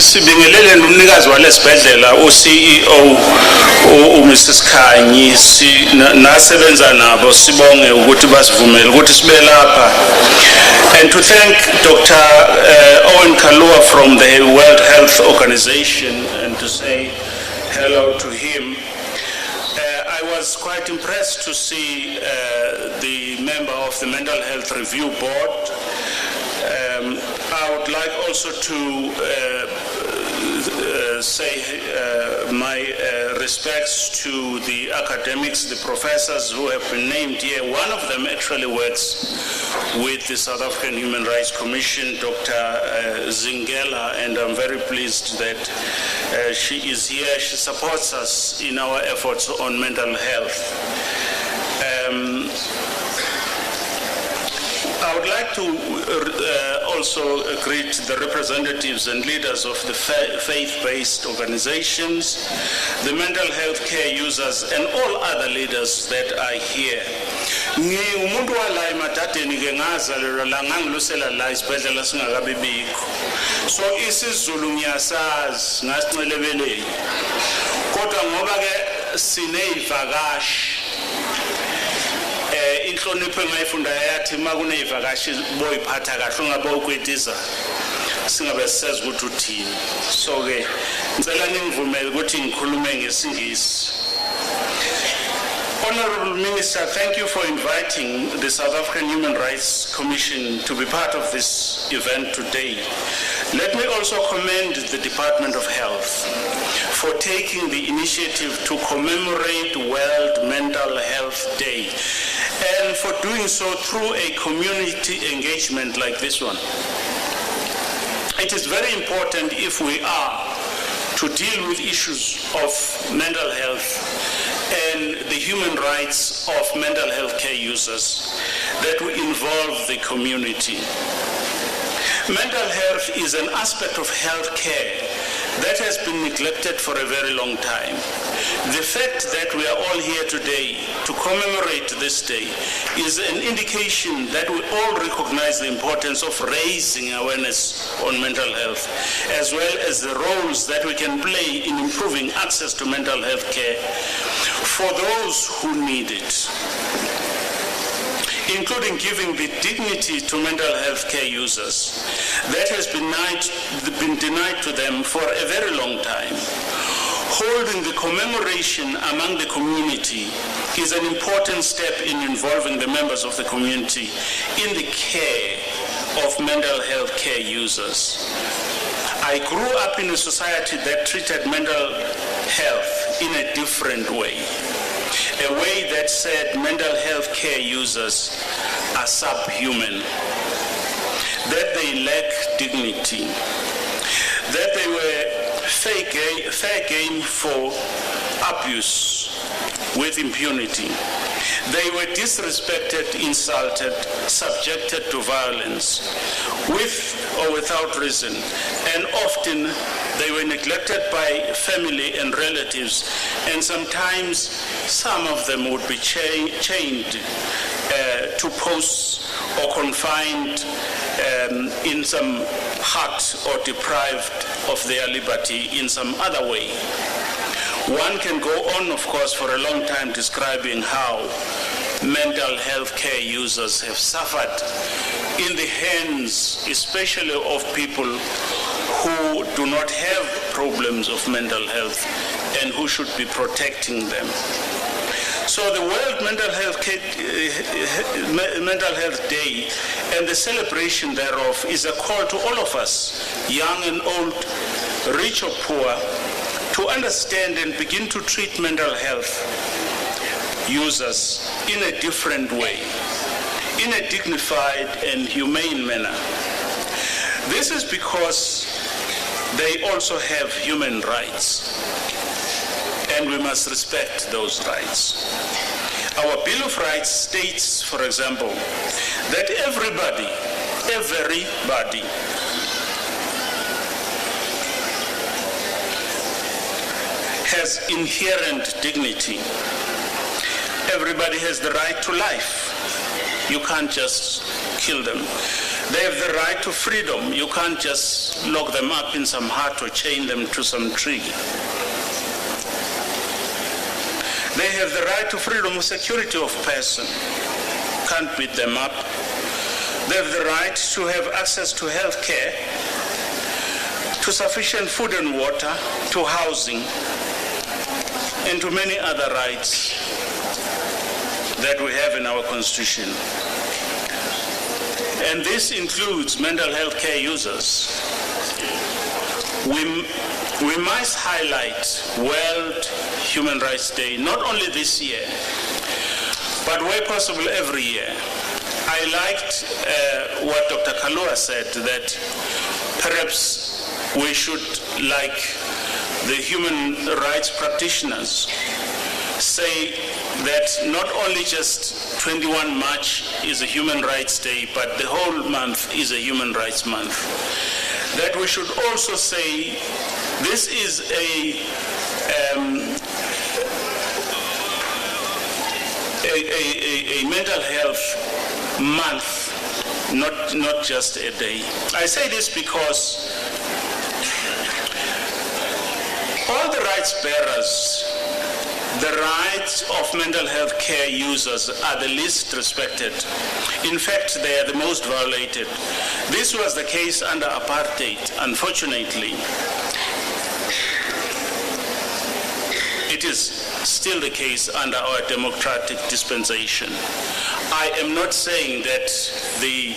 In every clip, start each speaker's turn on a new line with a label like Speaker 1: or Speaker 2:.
Speaker 1: sibingelele nomnikazi walesibhedlela uCEO uMrs Khanyi nasebenza nabo sibonge ukuthi basivumele ukuthi sibe lapha, and to thank Dr. Owen Kalua from the World Health Organization and to say hello to him. I was quite impressed to see the member of the Mental Health Review Board. I would like also to say my respects to the academics, the professors who have been named here. One of them actually works with the South African Human Rights Commission, Dr. Zingela, and I'm very pleased that she is here. She supports us in our efforts on mental health. I would like to also greet the representatives and leaders of the faith-based organizations, the mental health care users, and all other leaders that are here. Ngiwumuntu wala emadadeni ke ngazalelwa la ngangilusela la isibhedlela singakabibikho. So isiZulu ngiyasazi ngasincelebeleni. Kodwa ngoba ke sineyivakashi inhlonipho engayifunda yathi makuneyivakashi boyiphatha kahle ungabe ukwetisa singabe sisazi ukuthi uthini. So ke ngicela ningivumele ukuthi ngikhulume ngesingisi. Honorable Minister, thank you for inviting the South African Human Rights Commission to be part of this event today. Let me also commend the Department of Health for taking the initiative to commemorate World Mental Health Day and for doing so through a community engagement like this one. It is very important if we are to deal with issues of mental health and the human rights of mental health care users that we involve the community. Mental health is an aspect of health care that has been neglected for a very long time. The fact that we are all here today to commemorate this day is an indication that we all recognize the importance of raising awareness on mental health, as well as the roles that we can play in improving access to mental health care for those who need it, including giving the dignity to mental health care users that has been denied to them for a very long time. Holding the commemoration among the community is an important step in involving the members of the community in the care of mental health care users. I grew up in a society that treated mental health in a different way. A way that said mental health care users are subhuman, that they lack dignity, that they were fair game for abuse with impunity. They were disrespected, insulted, subjected to violence, with or without reason, and often they were neglected by family and relatives, and sometimes some of them would be chained to posts or confined in some hut or deprived of their liberty in some other way. One can go on, of course, for a long time describing how mental health care users have suffered in the hands, especially of people who do not have problems of mental health and who should be protecting them. So the World Mental Health Day and the celebration thereof is a call to all of us, young and old, rich or poor, to understand and begin to treat mental health users in a different way, in a dignified and humane manner. This is because they also have human rights, and we must respect those rights. Our Bill of Rights states, for example, that everybody has inherent dignity. Everybody has the right to life. You can't just kill them. They have the right to freedom. You can't just lock them up in some hut or chain them to some tree. They have the right to freedom of security of person. Can't beat them up. They have the right to have access to health care, to sufficient food and water, to housing, and to many other rights that we have in our Constitution. And this includes mental health care users. We must highlight World Human Rights Day, not only this year, but where possible every year. I liked what Dr. Kalua said, that perhaps we should, like the human rights practitioners, say that not only just 21 March is a Human Rights Day, but the whole month is a Human Rights Month. That we should also say this is a mental health month, not just a day. I say this because all the rights bearers, the rights of mental health care users are the least respected. In fact, they are the most violated. This was the case under apartheid, unfortunately. It is still the case under our democratic dispensation. I am not saying that the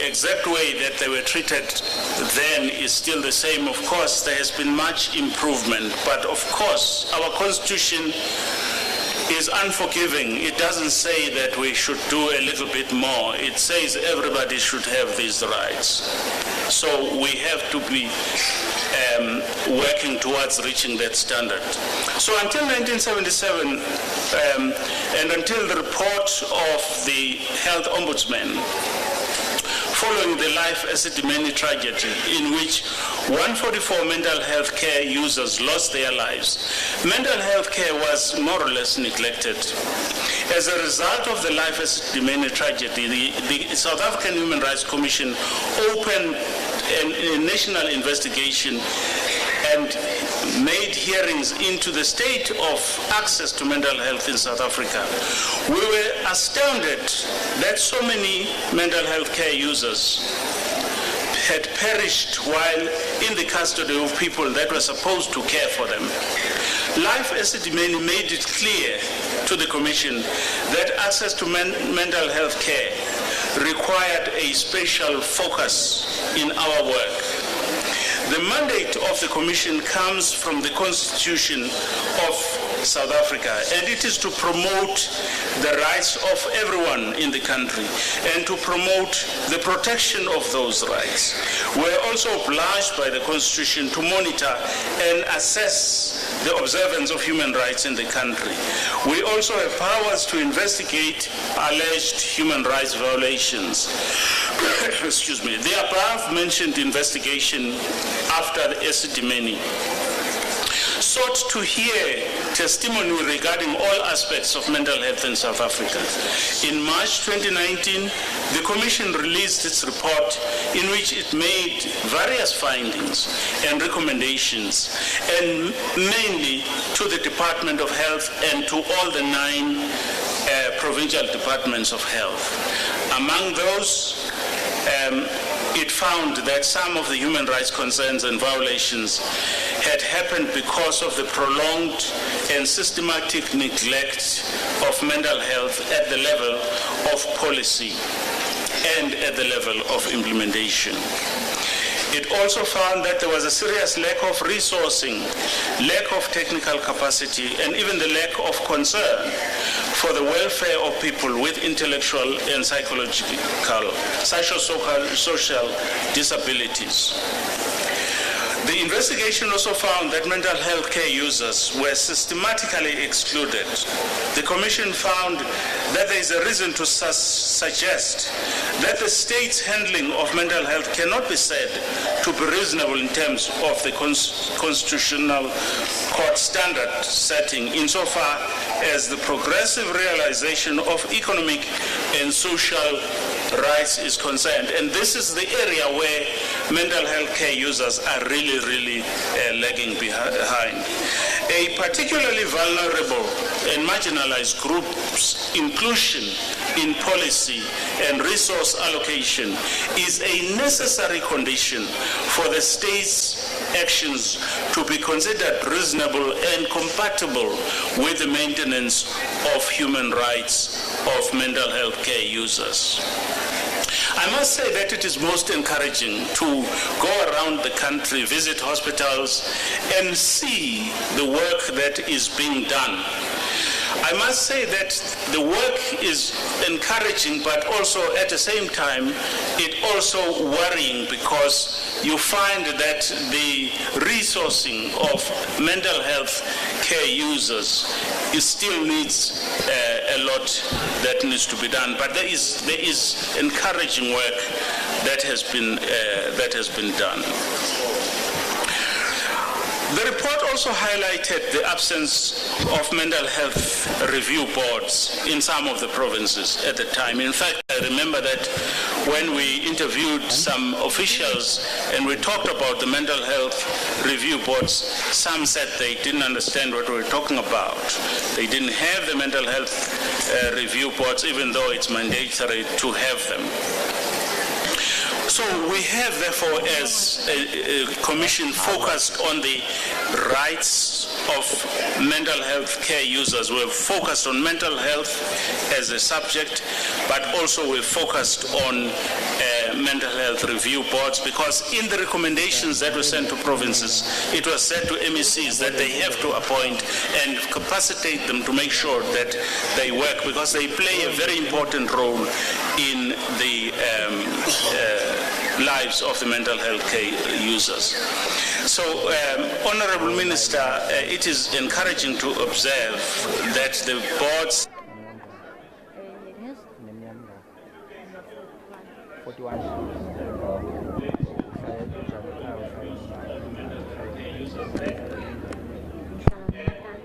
Speaker 1: exact way that they were treated then is still the same. Of course, there has been much improvement, but of course, our Constitution is unforgiving. It doesn't say that we should do a little bit more. It says everybody should have these rights. So we have to be working towards reaching that standard. So until 1977, and until the report of the Health Ombudsman, following the Life Esidimeni tragedy, in which 144 mental health care users lost their lives, mental health care was more or less neglected. As a result of the Life Esidimeni tragedy, the South African Human Rights Commission opened a national investigation and made hearings into the state of access to mental health in South Africa. We were astounded that so many mental health care users had perished while in the custody of people that were supposed to care for them. Life Esidimeni made it clear to the Commission that access to mental health care required a special focus in our work. The mandate of the Commission comes from the Constitution of South Africa, and it is to promote the rights of everyone in the country and to promote the protection of those rights. We're also obliged by the Constitution to monitor and assess the observance of human rights in the country. We also have powers to investigate alleged human rights violations. Excuse me. The above mentioned investigation after the Esidimeni sought to hear testimony regarding all aspects of mental health in South Africa. In March 2019, the Commission released its report in which it made various findings and recommendations, and mainly to the Department of Health and to all the 9 provincial departments of health. Among those, it found that some of the human rights concerns and violations had happened because of the prolonged and systematic neglect of mental health at the level of policy and at the level of implementation. It also found that there was a serious lack of resourcing, lack of technical capacity, and even the lack of concern for the welfare of people with intellectual and psychological, social disabilities. The investigation also found that mental health care users were systematically excluded. The Commission found that there is a reason to suggest that the state's handling of mental health cannot be said to be reasonable in terms of the constitutional court standard setting, insofar as the progressive realization of economic and social rights is concerned. And this is the area where mental health care users are really lagging behind. A particularly vulnerable and marginalized group's inclusion in policy and resource allocation is a necessary condition for the state's actions to be considered reasonable and compatible with the maintenance of human rights of mental health care users. I must say that it is most encouraging to go around the country, visit hospitals, and see the work that is being done. I must say that the work is encouraging, but also at the same time, it also worrying, because you find that the resourcing of mental health care users still needs a lot that needs to be done. But there is encouraging work that has been done. The report also highlighted the absence of mental health review boards in some of the provinces at the time. In fact, I remember that when we interviewed some officials and we talked about the mental health review boards, some said they didn't understand what we were talking about. They didn't have the mental health review boards, even though it's mandatory to have them. So we have, therefore, as a commission, focused on the rights of mental health care users. We're focused on mental health as a subject, but also we're focused on mental health review boards, because in the recommendations that were sent to provinces, it was said to MECs that they have to appoint and capacitate them to make sure that they work, because they play a very important role in the lives of the mental health care users. So, Honorable Minister, it is encouraging to observe that the boards
Speaker 2: 41.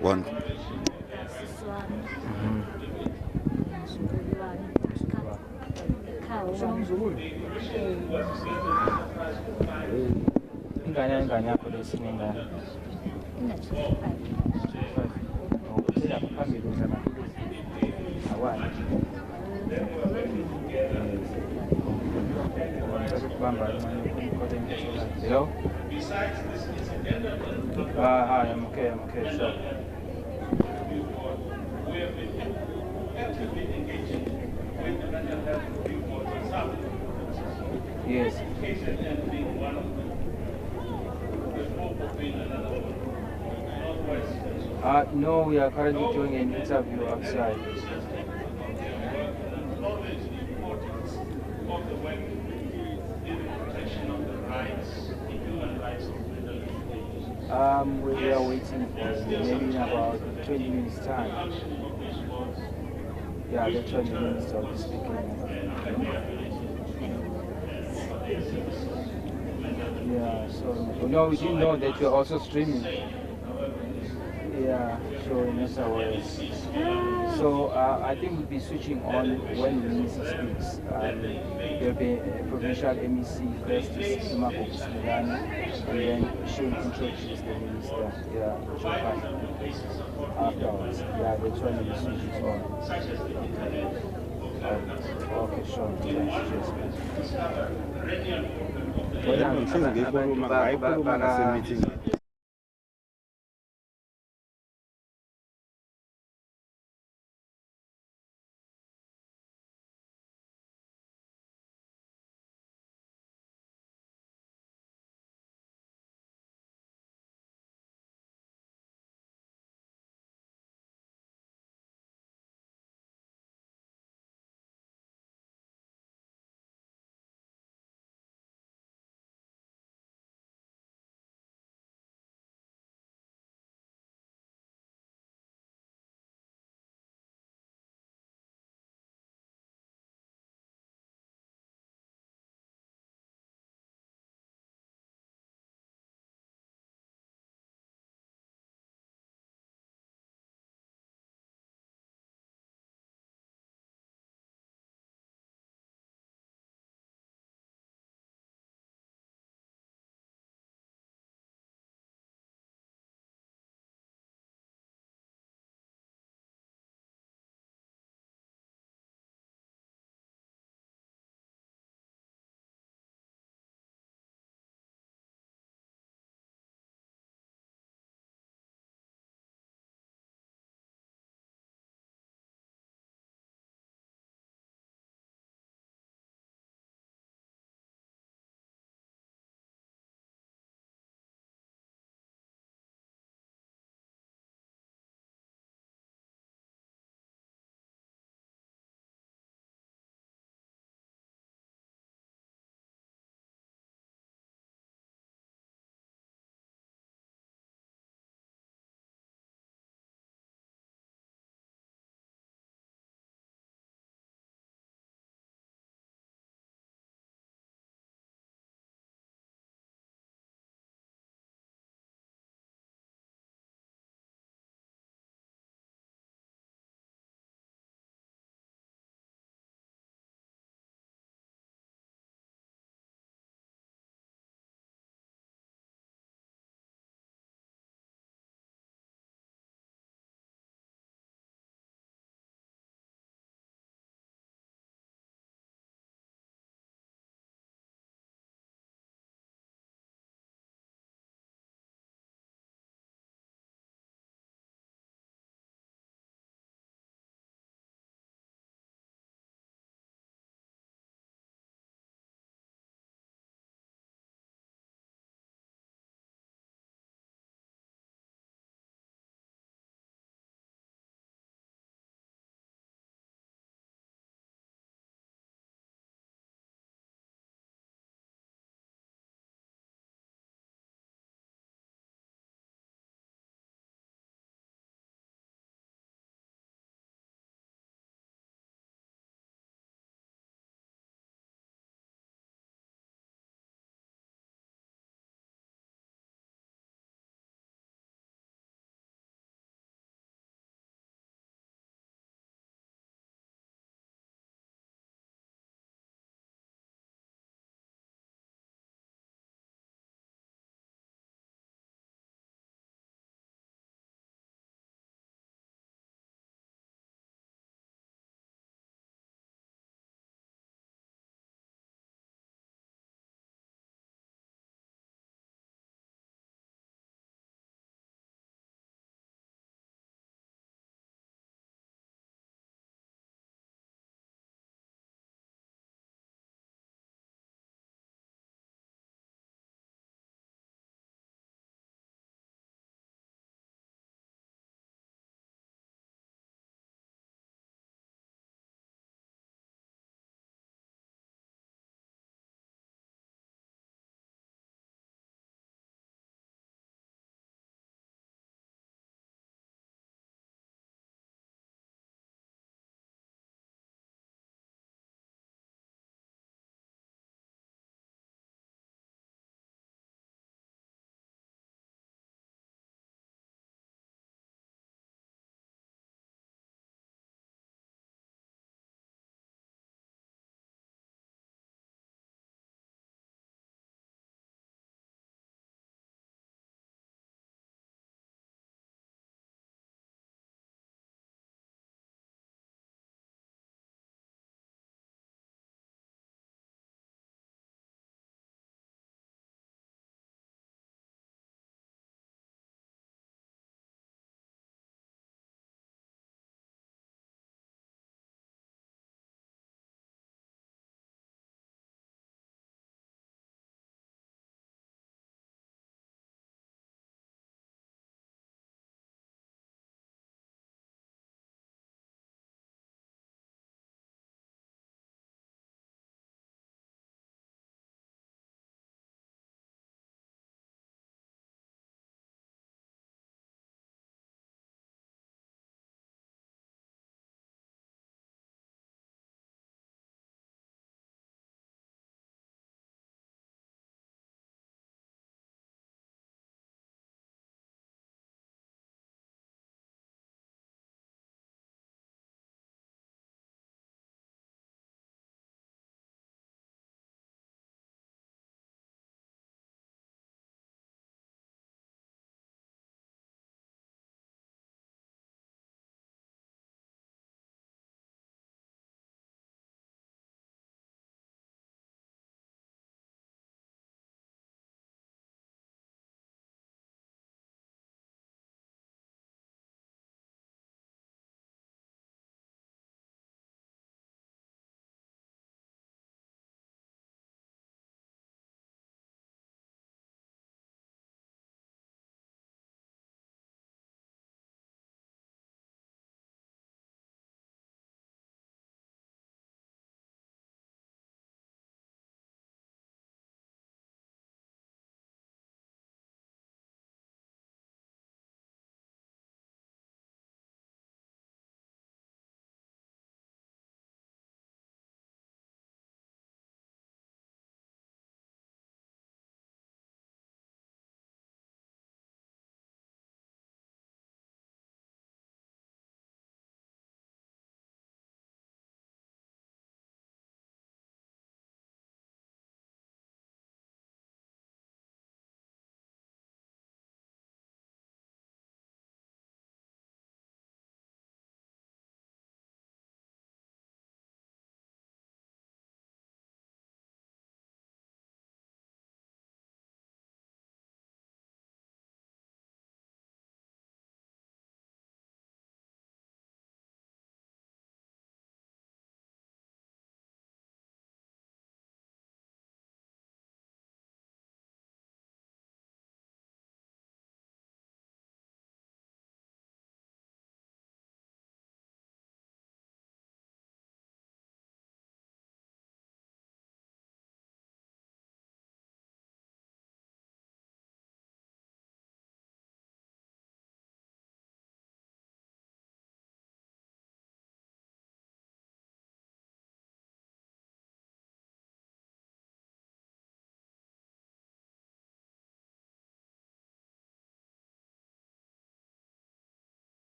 Speaker 2: One. Ingane yakho lesinengane. Ukuthela phambili uzamaphilisi. Awani. Hello? Hi, I'm okay, sure. Yes. No, we are currently doing an interview outside. We are waiting for maybe in about 20 minutes time. Yeah, the 20 minutes of speaking. Yeah, so no, we didn't know that you're also streaming. Yeah, so in other words. So I think we'll be switching on when the minister speaks. There'll be a provincial MEC first, stigma, and then she'll introduce the minister, Joe Phaahla. Afterwards, that's when we switch it on. Okay, sure. Yes,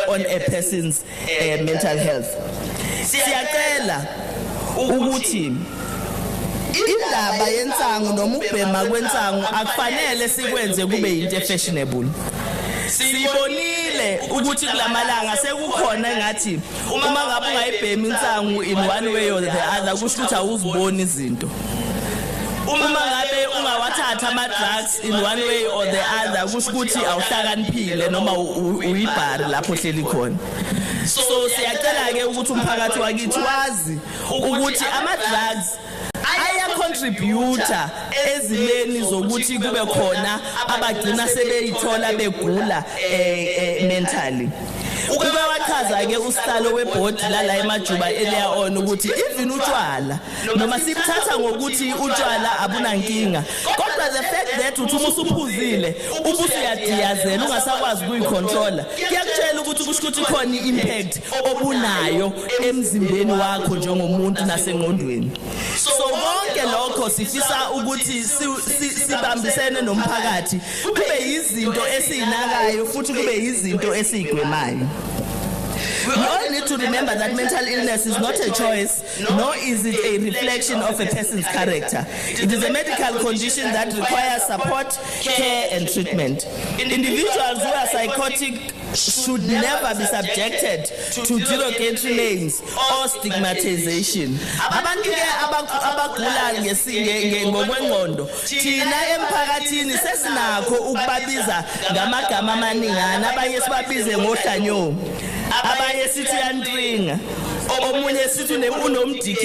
Speaker 3: on a person's mental health. Siyacela ukuthi indaba yensangu noma ukubhema kwensangu akufanele sikwenze kube into fashionable. Sibonile ukuthi kulamalanga sekukhona engathi uma ngabe ungayibhemi insangu in one way or the other kusho ukuthi awuziboni izinto. Uma ngabe ungawathatha ama drugs in one way or the other kusho ukuthi awuhlakaniphile noma uyibhari lapho hleli khona. So siyacela ke ukuthi umphakathi wakithi wazi ukuthi ama drugs contributor ezimeni zokuthi kube khona abagcina sebeyithola begula mentally. Ube wachaza ke usihlalo weboard la emajuba earlier on ukuthi even utshwala noma sibuthatha ngokuthi utshwala abunankinga, kodwa the fact that uthi umusuphuzile ubusuyadiyazela ungasakwazi ukuyicontrola kuyakutshela ukuthi kusho ukuthi khona impact obunayo emzimbeni wakho njengomuntu nasengqondweni. So konke lokho sifisa ukuthi sibambisene nomphakathi kube izinto esiyinakayo futhi kube izinto esiyigwemayo. We all need to remember that mental illness is not a choice, nor is it a reflection of a person's character. It is a medical condition that requires support, care, and treatment. Individuals who are psychotic should never be subjected to derogatory names or stigmatization. Abantu ke abagula ngokwengqondo thina emphakathini sesinakho ukubabiza ngamagama amaningana, abanye sibabize ngohlanyo, abanye sithi yantringa, omunye sithi unomdk.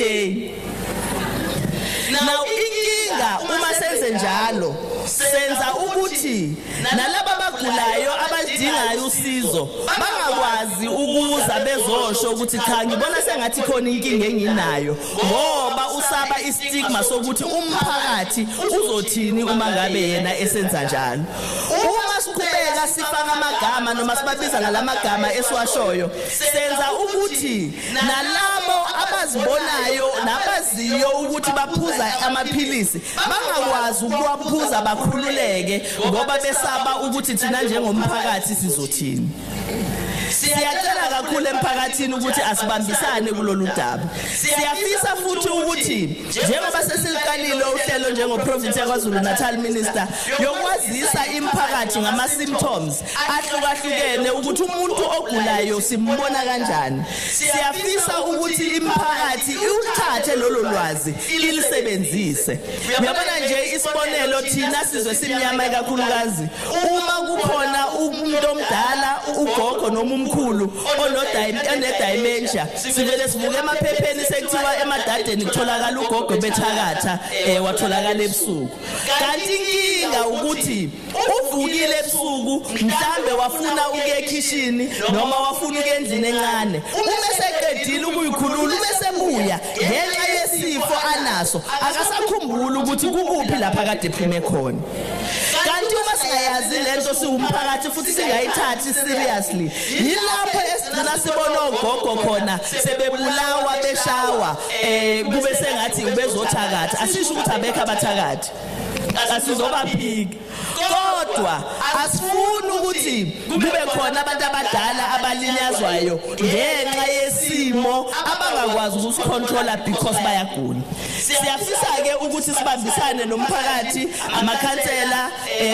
Speaker 3: Now inkinga uma senze njalo senza ukuthi nalabo abagulayo abadingayo usizo bangakwazi ukuza bezosho ukuthi cha ngibona sengathi khona inkinga enginayo ngoba usaba istigma sokuthi umphakathi uzothini uma ngabe yena esenza njalo. Uma siqhubeka sifaka amagama noma sibabiza ngalamagama esiwashoyo senza ukuthi nalabo abazibonayo nabaziyo ukuthi baphuza amaphilisi bangakwazi ukuwaphuza bakhululeke ngoba besaba ukuthi thina njengomphakathi sizothini. Siyacela kakhulu emphakathini ukuthi asibambisane kulolu daba. Siyafisa futhi ukuthi njengoba sesiliqalile uhlelo njengoprovince yaKwaZulu-Natal minister yokwazisa imphakathi ngama symptoms ahlukahlukene ukuthi umuntu ogulayo simbona kanjani. Siyafisa ukuthi imphakathi uthathe lolo lwazi ilisebenzise. Uyabona nje isibonelo thina sizwe simnyama kakhulukazi uma kukhona umuntu omdala ugogo noma umkhulu one-dementia sivele sivuke emaphepheni sekuthiwa emadadeni kutholakala ugogo bethakatha watholakala ebusuku. Kanti inkinga ukuthi uvukile ebusuku mhlambe wafuna ukuya ekhishini noma wafuna ukuya endlini encane, uma seqedile ukuyikhulula bese buya ngenxa yesifo anaso akasakhumbula ukuthi kukuphi lapha kade ephume khona. Kanti uma singayazi lento siwumphakathi futhi singayithathi seriously yilapho esigcina sibona ogogo khona sebebulawa beshawa kube sengathi ubezothakatha. Asisho ukuthi abekho abathakathi, asizobaphika, kodwa asifuni ukuthi kube khona abantu abadala abalinyazwayo ngenxa yesimo abangakwazi ukusicontrola because bayagula. Siyafisa ke ukuthi sibambisane nomphakathi, amakhansela,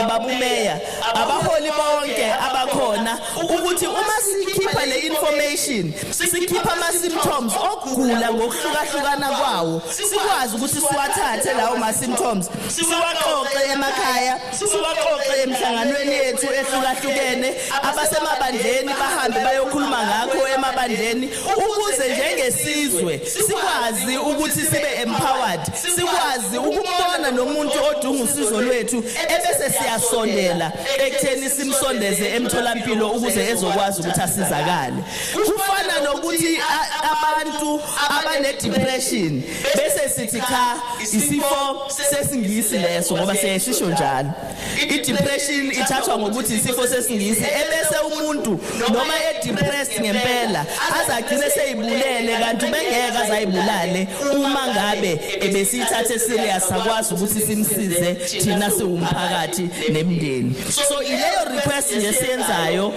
Speaker 3: babumeya, abaholi bonke abakhona ukuthi uma sikhipha le information sikhipha ama symptoms okugula ngokuhlukahlukana kwawo sikwazi ukuthi siwathathe lawo ma symptoms siwaqoqe emakhaya, siwaqoqe emhlanganweni yethu ehlukahlukene, abasemabandleni bahambe bayokhuluma ngakho emabandleni ukuze njengesizwe sikwazi ukuthi sibe empowered, sikwazi ukubona nomuntu odunga usizo lwethu ebese siyasondela ekutheni simsondeze emtholampilo ukuze ezokwazi ukuthi asizakale. kufana nokuthi abantu abane depression bese sithi cha isifo sesingisi leso ngoba siyashisho njalo. I-depression ithathwa ngokuthi isifo sesingisi ebese umuntu noma depressed ngempela azagcine seyibulele kanti bengeke azayibulale uma ngabe ebesithathe serious akwazi ukuthi simsize thina siwumphakathi nemndeni. So ileyo request nje siyenzayo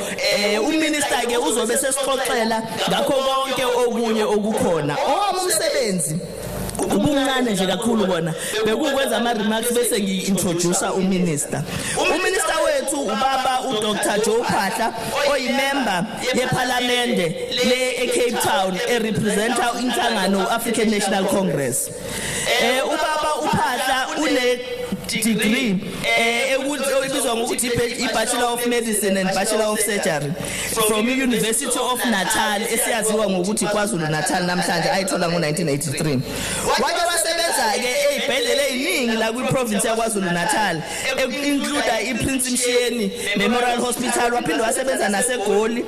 Speaker 3: uminister ke uzobe sesixoxela ngakho konke okunye okukhona. Umsebenzi ubungane nje kakhulu bona bekukwenza ama remarks bese ngiintroduce uminister. Uminister wethu ubaba uDr Joe Phaahla oyimember yeParliament le eCape Town erepresenta inhlangano African National Congress. Ubaba uPhaahla une degree ebizwa ngokuthi i-Bachelor of Medicine and Bachelor of Surgery from University of Natal esiyaziwa ngokuthi KwaZulu-Natal namhlanje ayithola ngo1983. Wake wasebenza ke ezibhedlela eziningi la kwi-province yaKwaZulu-Natal include iPrince Mshiyeni Memorial Hospital, waphinde wasebenza naseGoli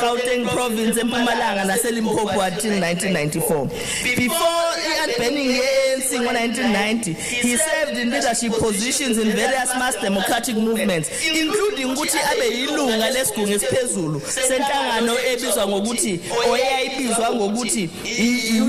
Speaker 3: Gauteng province eMpumalanga naseLimpopo until 1994. Before i-unbanning ye-ANC ngo1990 he served in leadership positions in various mass democratic movements including ukuthi abe yilunga lesigungu esiphezulu senhlangano ebizwa ngokuthi oyayibizwa ngokuthi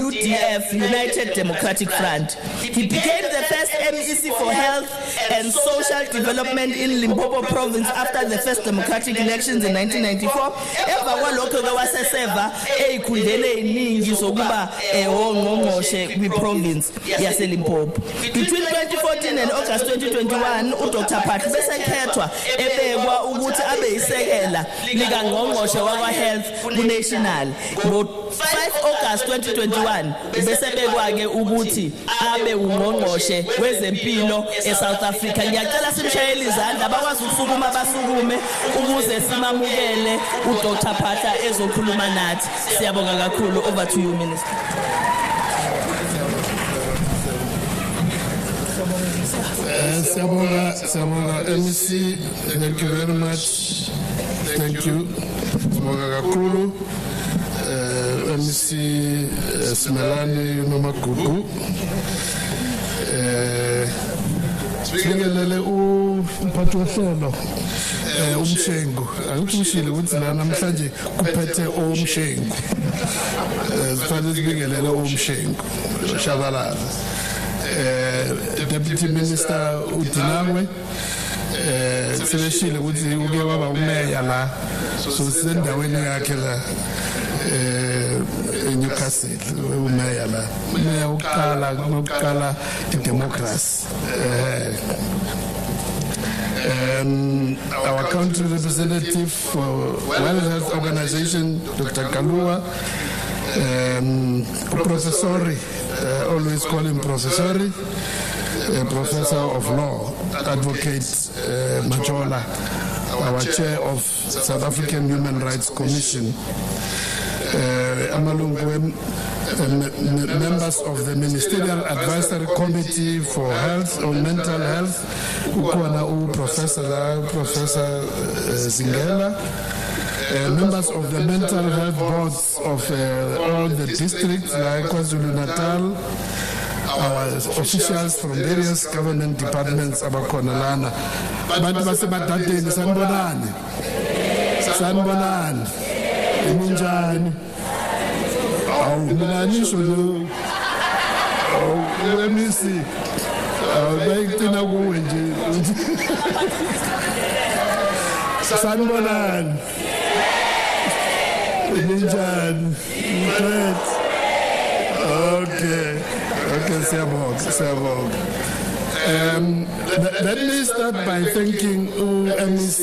Speaker 3: UDF, United Democratic Front. He became the first MEC for health and social development in Limpopo province after the first democratic elections in 1994. Emva kwalokho ke waseseva ezikhundleni eziningi zokuba ongqongqoshe kwi-province yaseLimpopo. Between 2014 and August 2021 uDr Phaahla besekhethwa ebekwa ukuthi abe yisekela lika ngqongqoshe wakwa health ku-national. Ngo-5 August 2021 besebekwa ke ukuthi abe ungqongqoshe wezempilo eSouth Africa. Ngiyacela simshayele izandla bakwazi ukusukuma basukume ukuze simamukele uDr Phaahla ezokhuluma nathi. Siyabonga kakhulu. Over to you, Minister.
Speaker 4: Siyabonga MEC, thank you very much. Thank you. Siyabonga kakhulu MEC Simelani Nomagugu. Sibingelele umphathi wohlelo umshengu. Akuthishile ukuthi la namhlanje kuphethe umshengu. Sifanele sibingelele umshengu. Shabalala. Deputy Minister Udinangwe sebeshile ukuthi uke waba umeya la so sisendaweni yakhe la Newcastle umeya la umeya ukqala democracy. Our country representative for World Health Organization Dr. Kalua Professor, always call him Professor, Professor of Law, Advocate Majola, our Chair of South African Human Rights Commission, members of the Ministerial Advisory Committee for Health or Mental Health, Professor Zingela, members of the mental health boards of all the districts like KwaZulu-Natal, our officials from various government departments abakhona lana. Abantu basemadadeni sanibonani iminjani awuminanisho lo awulemisi awubayicina kuwe nje sanibonani iminjani okay siyabonga. Let me start by thanking MEC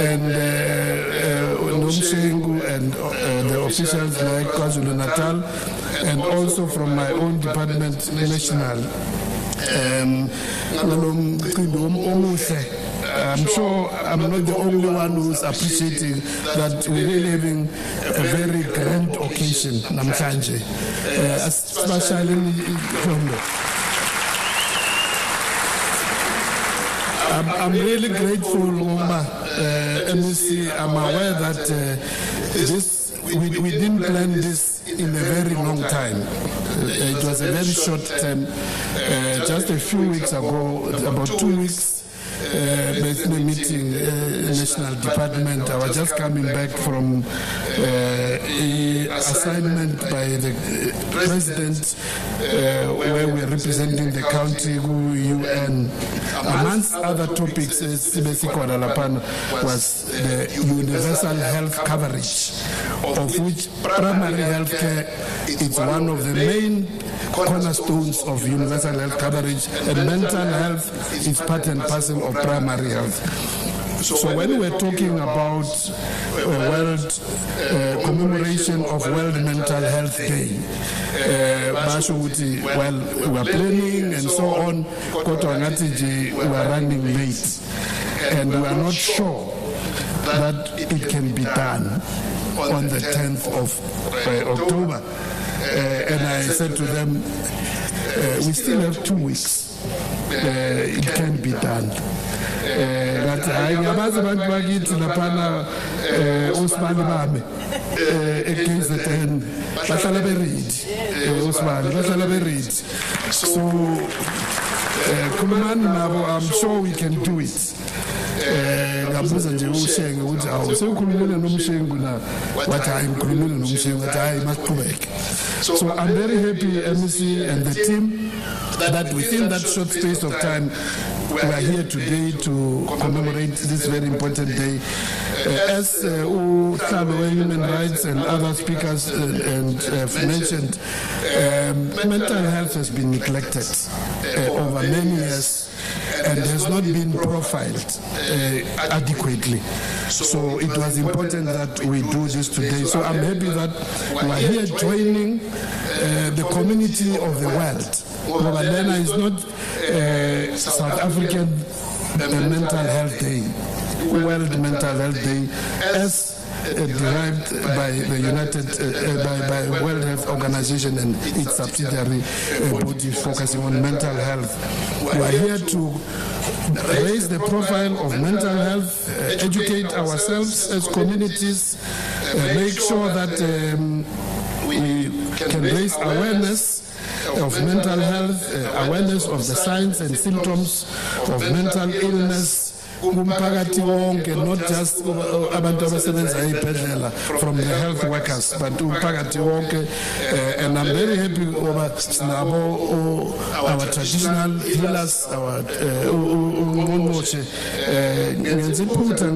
Speaker 4: and Nomshengu and the officials like KwaZulu-Natal and also from my own department, National. I'm sure I'm not the only one who's appreciating that we're really having a very grand occasion, namhlanje, especially I'm really grateful, MEC. I'm aware that this we didn't plan this in a very long time. It was a very short term. Just a few weeks ago, about 2 weeks, based on a meeting, National Department. I was just coming back from an assignment by the President where we're representing the county, UN. Amongst other topics, SABC KwaZulu-Natal was the universal health coverage, of which primary health care is one of the main cornerstones of universal health coverage, and mental health is part and parcel of primary health. So when we're talking about world commemoration of World Mental Health Day, well, we are planning and so on, we are running late, and we are not sure that it can be done on the 10th of October. And I said to them, we still have 2 weeks. It can be done. So, I'm sure we can do it. Ngabuza nje ushenge ukuthi awusekhulumile nomshengu na wathi hayi ngikhulumile nomshengu wathi hayi masiqhubeke. So I'm very happy, MEC and the team, that within that short space of time we are here today to commemorate this very important day. As uhlalo human rights and other speakers have mentioned, mental health has been neglected over many years and has not been profiled adequately. So it was important that we do this today. So I'm happy that we are here joining the community of the world. Robalena is not South African Mental Health Day, World Mental Health Day, as derived by the by World Health Organization and its subsidiary bodies focusing on mental health. We are here to raise the profile of mental health, educate ourselves as communities, make sure that we can raise awareness of mental health, awareness of the signs and symptoms of mental illness, kumphakathi wonke, not just abantu abasebenza ezibhedlela from the health workers, but umphakathi wonke. And I'm very happy over our traditional healers, our ngqongqoshe ngenza iphutha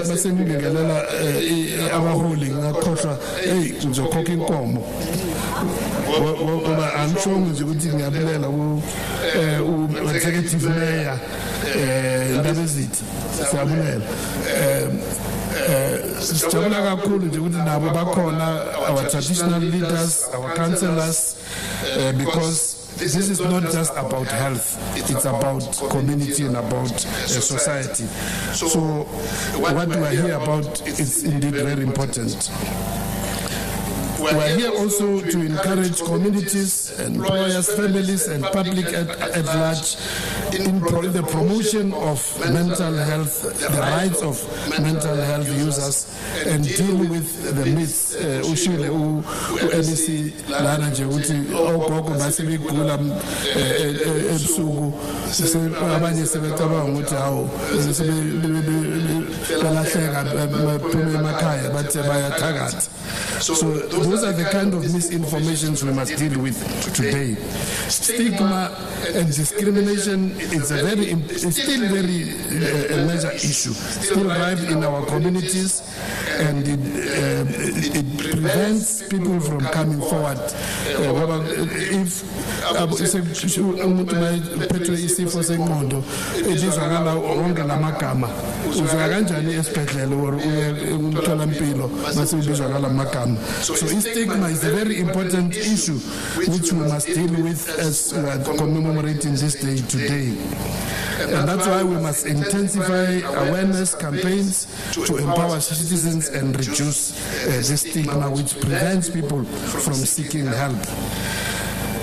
Speaker 4: basengingelela abaholi ngakhohlwa ngizokhokha inkomo. I'm sure ukuthi ngiyabulela executive mayor Ndabezitha siyabulela. Sijabula kakhulu nje ukuthi nabo bakhona, our traditional leaders, our councillors, because this is not just about health, it's about community and about society. So what we are here about is indeed very important. We are here also to encourage communities, employers, families, and public at large in the promotion of mental health, the rights of mental health users, and deal with the myths. Ushile MEC lana nje ukuthi ogogo basebegula ebusuku abanye sebecabanga ukuthi hawo sebelahleka baphuma emakhaya bathi bayathakatha. So those are the kind of misinformations we must deal with today. Stigma and discrimination is still very a major issue, still rife in our communities, and it prevents people from coming forward. If umuntu mayiphethwe isifo sengqondo elizwakala wonke lamagama, uzwa kanjani esibhedlela or umtholampilo mase ubizwakala amagama? So stigma is a very important issue which we must deal with as we are commemorating this day today. And that's why we must intensify awareness campaigns to empower citizens and reduce this stigma which prevents people from seeking help.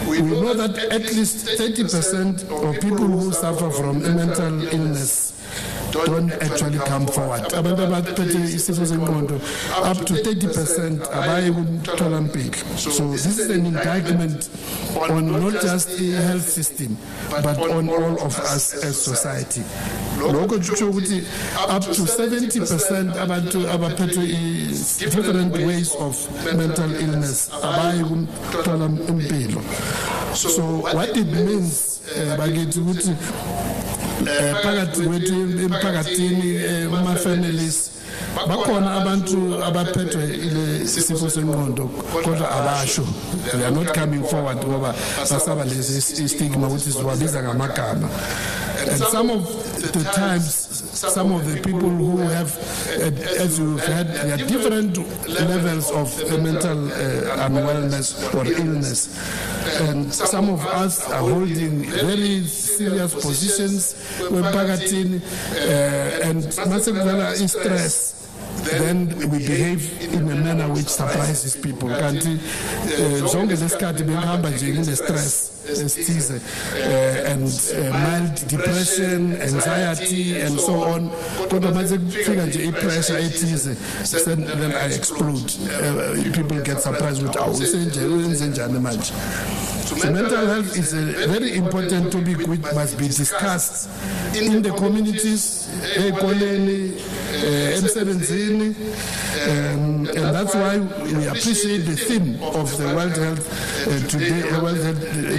Speaker 4: We know that at least 30% of people who suffer from mental illness don't actually come forward. Abantu abaphethe isifo sengqondo, up to 30% abayi kumtholampilo. So this is an indictment on not just the health system, but on all of us as society. Lokho kusho ukuthi up to 70% abantu abaphethwe different ways of mental illness abayi kumtholampilo. So what it means bakithi ukuthi phakathi kwethu emphakathini uma families bakhona abantu abaphethwe ile sifo sengqondo kodwa abasho, they are not coming forward ngoba basaba lezi stigma ukuthi siwabiza ngamagama. And some of the times, some of the people who have, as you've had, there are different levels of mental unwellness or illness. And some of us are holding very serious positions when pagatin and massive stress. Then we behave in a manner which surprises people. Kanti zonke lesikhathi behamba nje in the stress and mild depression, anxiety and so on. Kodwa manje kufika nje ipressure ethize, then I explode. People get surprised with how usenze njani manje. So mental health is a very important topic which must be discussed in the communities, emsebenzini, and that's why we appreciate the theme of the World Health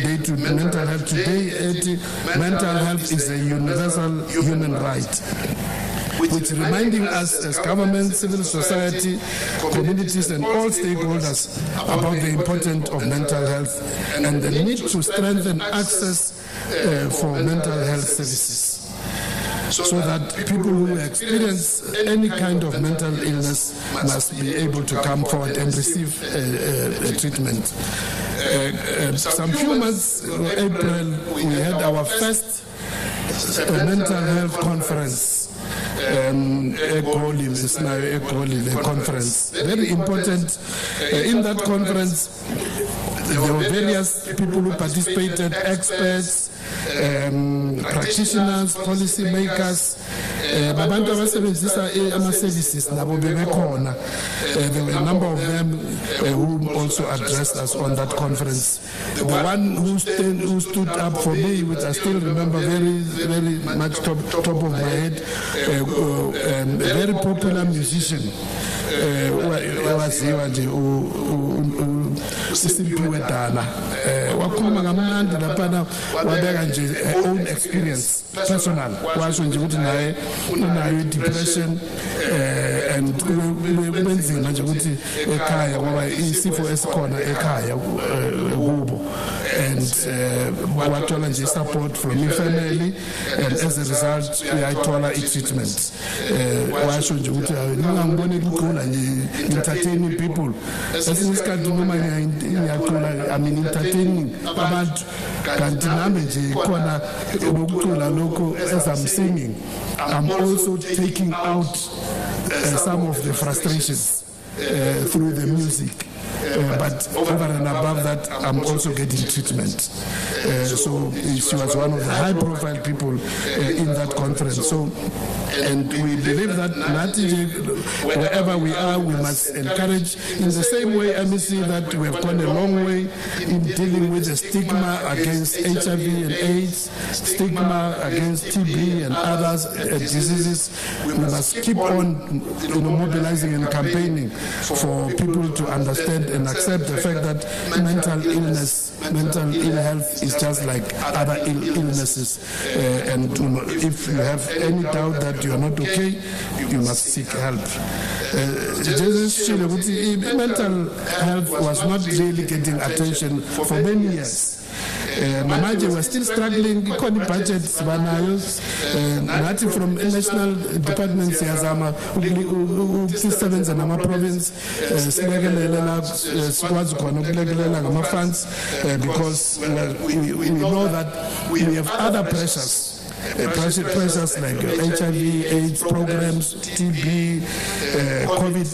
Speaker 4: Day to Mental Health today. Mental health is a universal human right, which reminding us as government, civil society, communities and all stakeholders about the importance of mental health and the need to strengthen access for mental health services, so that people who experience any kind of mental illness must be able to come forward and receive treatment. Some few months in April, we had our first mental health conference. The conference. Very important. In that conference, there were various people who participated, experts, practitioners, policy makers. There were a number of them who also addressed us on that conference. The one who stood up for me, which I still remember very much top of my head, a very popular musician. Wakhuluma ngamnandi laphana wabeka nje own experience personal washo nje ukuthi naye unayo depression and kubenzima nje ukuthi ekhaya ngoba isifo esikhona ekhaya kubo, and wathola nje support from my family, and as a result uyayithola i-treatment. Washo nje ukuthi ngingangibone ukuqula nje entertaining people esinye isikhathi noma ngiyaqula entertaining abantu kanti nami nje khona ukucula lokho as I'm singing, I'm also taking out some of the frustrations through the music. But over and above that, I'm also getting treatment. So she was one of the high-profile people in that conference. So, and we believe that wherever we are, we must encourage. In the same way, MEC, that we have gone a long way in dealing with the stigma against HIV and AIDS, stigma against TB and other diseases. We must keep on, mobilizing and campaigning for people to understand and accept the fact that mental ill health is just like other illnesses. And if you have any doubt that you are not okay, you must seek help. Mental health was not really getting attention for many years. Manje we're still struggling. Economic budgets banayos. Nati from national departments yazama systems and our province silekelela sikwazi khona ukulekelela ngama funds because we know that we have other pressures pressures like HIV, AIDS programs, TB, COVID,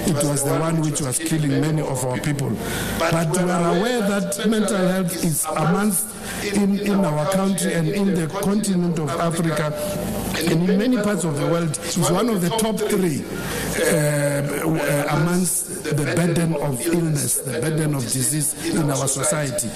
Speaker 4: it was the one which was killing many of our people. But we are aware that mental health is amongst in our country and in the continent of Africa and in many parts of the world is one of the top three amongst the burden of illness, the burden of disease in our society.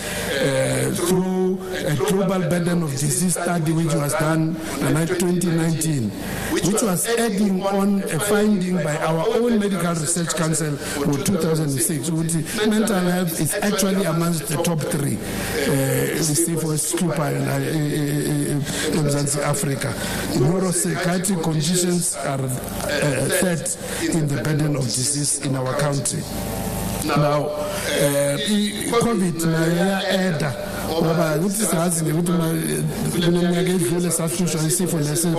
Speaker 4: Through a global burden of disease study which was done in 2019, which was adding on a finding by our own Medical Research Council for 2006, which mental health is actually amongst the top three. In Africa. Neuropsychiatric conditions are third in the burden of disease in our country. Now, COVID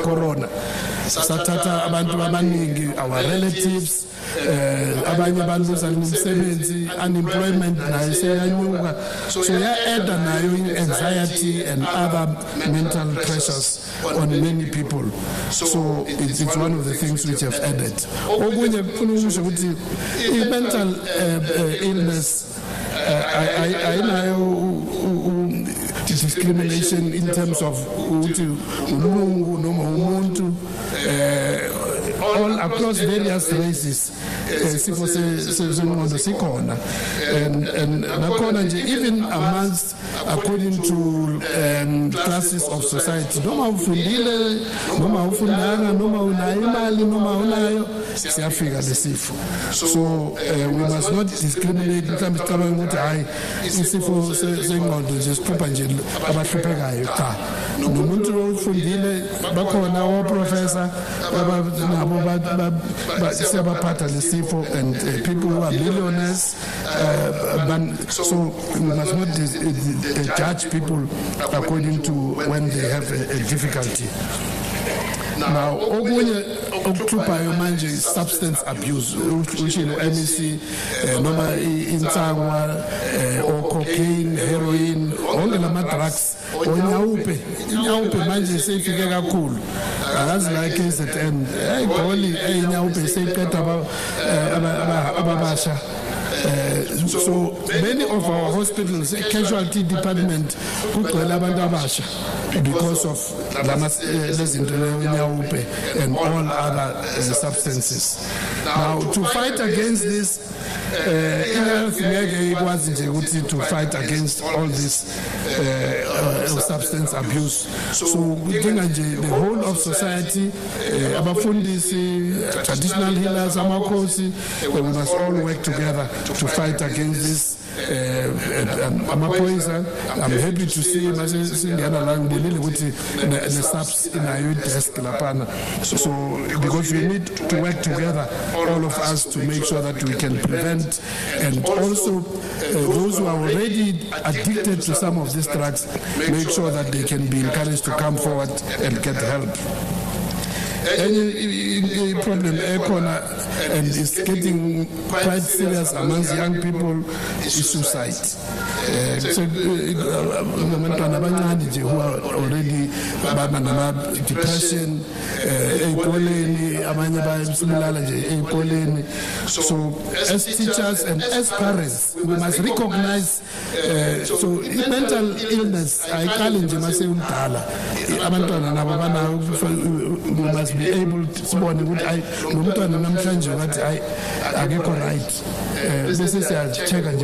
Speaker 4: corona. Our relatives, unemployment, so anxiety and other mental pressures on many people. So it's one of the things which have added. Mental illness, I know discrimination in terms of all across various races. And even amongst, according to classes of society, so we must not discriminate. And people who are millionaires, so we must not judge people according to when they have a difficulty. Now, substance abuse, which MEC, or cocaine, heroin, all the drugs, or manje seyifike kakhulu. That's like is at end. So many of our hospitals, casualty department, because of and all other substances. Now, to fight against this, to fight against all this substance abuse. So we think the whole of society, traditional healers, we must all work together to fight against this. I'm happy to see so because we need to work together, all of us, to make sure that we can prevent, and also those who are already addicted to some of these drugs, make sure that they can be encouraged to come forward and get help. Any problem and is getting quite serious amongst young people is suicide. So who are already depression, so as teachers and as parents, we must recognize so mental illness. I challenge we must be able to this is a check and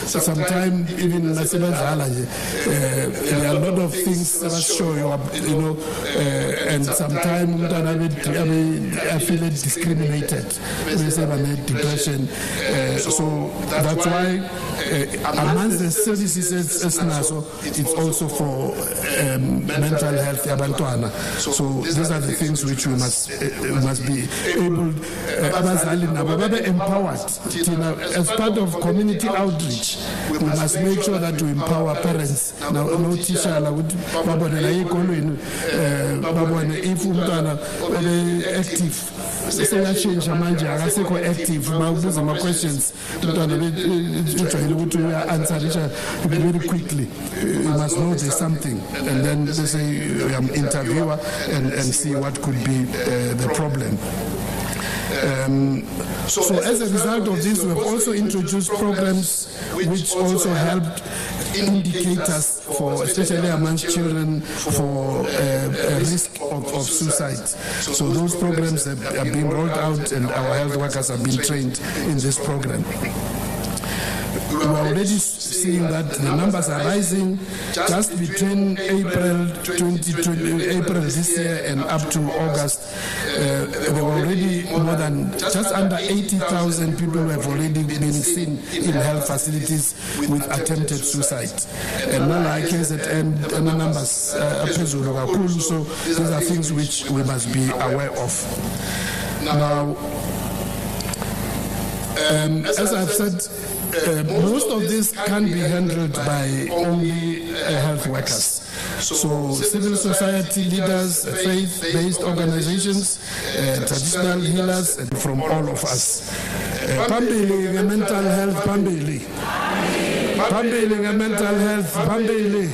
Speaker 4: sometimes even there are a lot of things that show you up, and sometimes I feel discriminated. Depression. So that's why amongst the services it's also for mental health. So these are the things which we must be able, empowered. As part of community outreach, we must make sure that we empower parents. Now, no teacher, if active, change active, questions, answer very quickly. You must know there's something, and then they say interviewer and see what could be the problem. So as a result of this, we have also introduced programs which also helped indicators for, especially amongst children, for risk of suicide. So those programs have been rolled out, and our health workers have been trained in this program. We're already seeing that the numbers are rising. Just between April this year and up to August, there were already more than just under 80,000 people who have already been seen in health facilities with attempted suicide. And now like KZN, the numbers are phezulu. So these are things which we must be aware of. Now, as I've said, most of this can be handled by only health workers. So civil society leaders, faith-based organizations, traditional healers, and from all of us. Pambili, mental health, Pambili. Pambili, mental health, Pambili.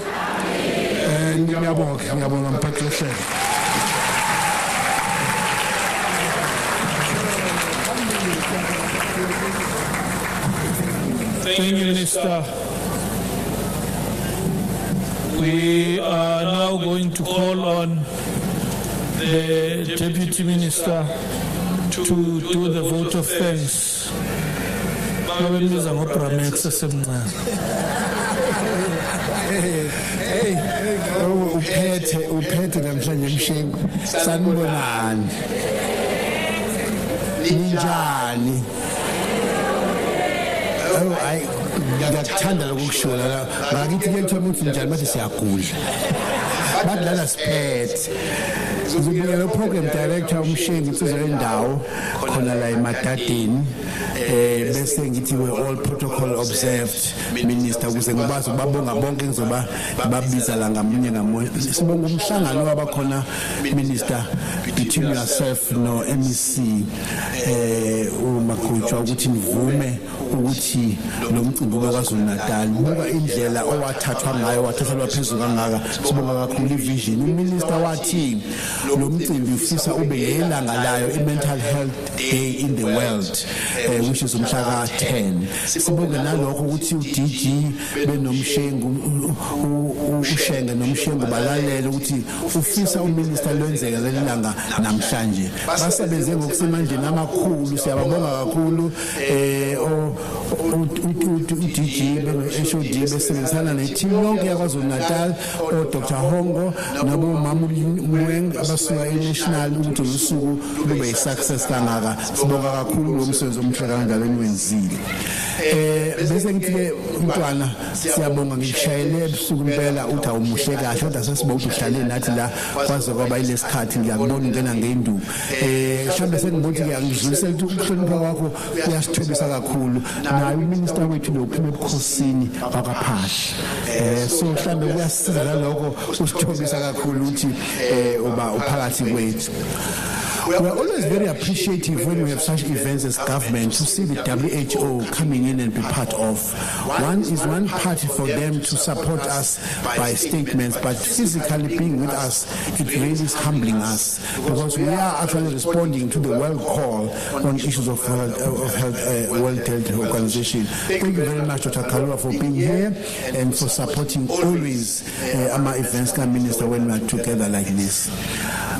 Speaker 5: Thank you, Minister. We are now going to call on the Deputy Minister to do the vote of thanks.
Speaker 6: Uphethe namhlanje Mshengu sanibonani ninjani ngiyakuthanda ukukushola la ngakithi kuyethiwa ukuthi njani bathi siyagula bathi lana siphethe Ubuye program director umshengi insizwa yendawo khona la emadadeni bese ngithi we all protocol observed minister ukuze ngibazi babonga bonke ngizoba babiza la ngamunye ngamunye sibonga umhlangano wabakhona minister between yourself no MEC umakhutshwa ukuthi nivume ukuthi lo mcimbi kwaZulu-Natal buka indlela owathathwa ngayo wathathelwa phezulu kangaka sibonga kakhulu ivision uminister wathi lo mcimbi ufisa ube yelanga layo i-mental health day in the world which is umhla ka-10 sibonga nalokho ukuthi uDG benomshengu ushenge nomshengu balalele ukuthi ufisa uminister lwenzeka lelanga namhlanje basebenze ngokusemandleni amakhulu siyababonga kakhulu uDG beno-HOD besebenzisana ne-team yonke yakwaZulu-Natal Dr. Hongo nabo Mamuli abasuka e-national ukuthi usuku lube yi-success kangaka sibonga kakhulu lo msebenzi omhle kanjalo enwenzile bese ngithi umntwana siyabonga ngikushayele ebusuku impela uthi awumuhle kahle kodwa sesibona ukuthi uhlale nathi la kwaze kwaba ilesikhathi ngiyakubona ungena ngenduku mhlawumbe sengibothi ngiyangidlulisela ukuthi ukuhlonipha kwakho kuyasithobisa kakhulu naye uminister wethu lo uphuma ebukhosini wakaphahla so mhlawumbe kuyasiza nalokho usithobisa kakhulu ukuthi uba uphakathi kwethu. We are always very appreciative when we have such events as government to see the WHO coming in and be part of. One part for them to support us by statements, but physically being with us, it really is humbling us because we are actually responding to the world call on issues of World Health Organization. Thank you very much, Dr. Kalua, for being here and for supporting always our events, Minister, when we are together like this.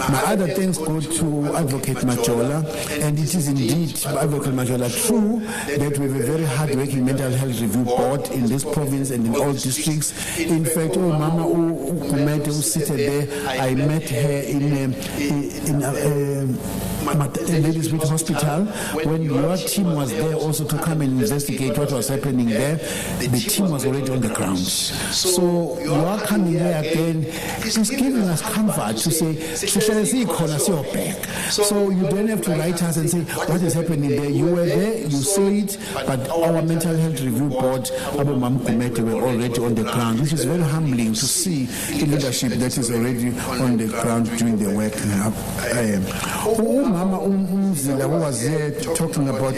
Speaker 6: My other thanks go to Advocate Majola, and it is indeed, Advocate Majola, true that we have a very hard-working mental health review board in this province and in all districts. In fact, Mama who seated there, I met her in Ladysmith Hospital, when your team was there also to come and investigate what was happening there, the team was already on the ground. So you are coming here again, it's giving us comfort to say, so you don't have to write us and say, what is happening there? You were there, you saw it, but our mental health review board, Abu Mam Committee, were already on the ground, which is very humbling to see the leadership that is already on the ground doing the work. Mama Umzila, who was there talking about,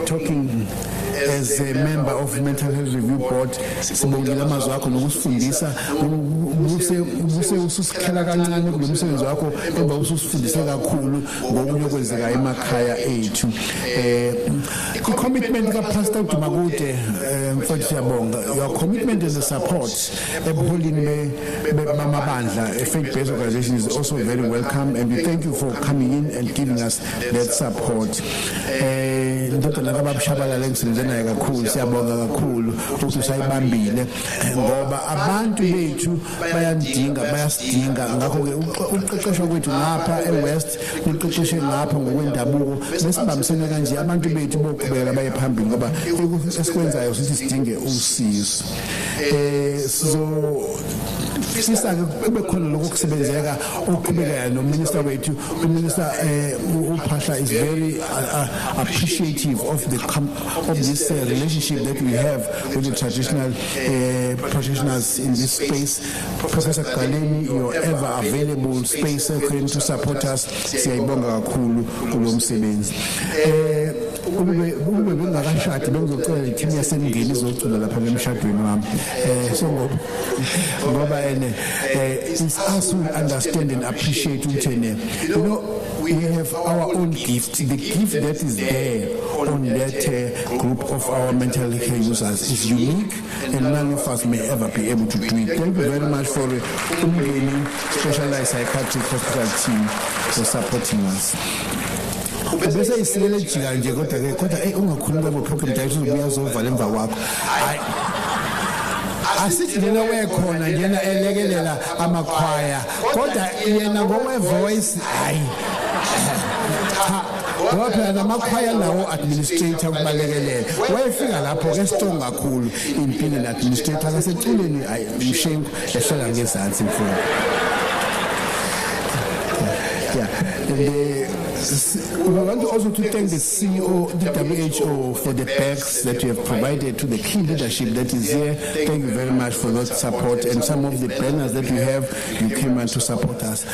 Speaker 6: talking as a member of mental health review board, sibongela amazwi akho nokusifundisa ususikhala kancane kulo msebenzi wakho emba ususifundise kakhulu ngokunye okwenzeka emakhaya ethu. I-commitment kaPastor Dumakude, mfowethu siyabonga, your commitment and the support ebuholini bamabandla, a faith-based organization, is also very welcome, and we thank you for coming in and giving us that support. Ndodana kababushabalala emsebenzini kakhulu, siyabonga kakhulu ukuthi usayibambile ngoba abantu bethu bayasidinga ngakho ke uqeqesho kwethu ngapha eWest uqeqeshe ngapha ngokwendabuko besibambisene kanje abantu bethu boqhubeka baye phambili ngoba esikwenzayo sithi sidinge usizo. So sisake kube khona lokho kusebenzeka okuqhubekayo nominister wethu. Uminister uPhaahla is very appreciative of this relationship that we have with the traditional practitioners in this space. Professor Galeni, your ever available space to support us. Siyayibonga kakhulu kulo msebenzi. Ube bengakashadi bengizocela i-team yasemngeni izocula lapha emshadweni wami. So ngoba it's us who understand and appreciate ukuthi we have our own gift. The gift that is there on that group of our mental health users is unique, and none of us may ever be able to do it. Thank you very much for the specialized psychiatric hospital team for supporting us. Bese isilele jika nje kodwa ungakhuluma ngoprogram director uyazovala emva kwakho. Asithi lena wekhona njena elekelela amakhwaya kodwa yena ngowe voice hayi ngoba phela namakhwaya lawo administrator kubalekelela wayefika lapho ke strong kakhulu impilo na administrator kasetuleni ayimshengu ehlala ngezantsi mfowethu. We want also to thank the CEO, the WHO, for the bags that you have provided to the key leadership that is here. Thank you very much for that support, and some of the banners that you have, you came out to support us.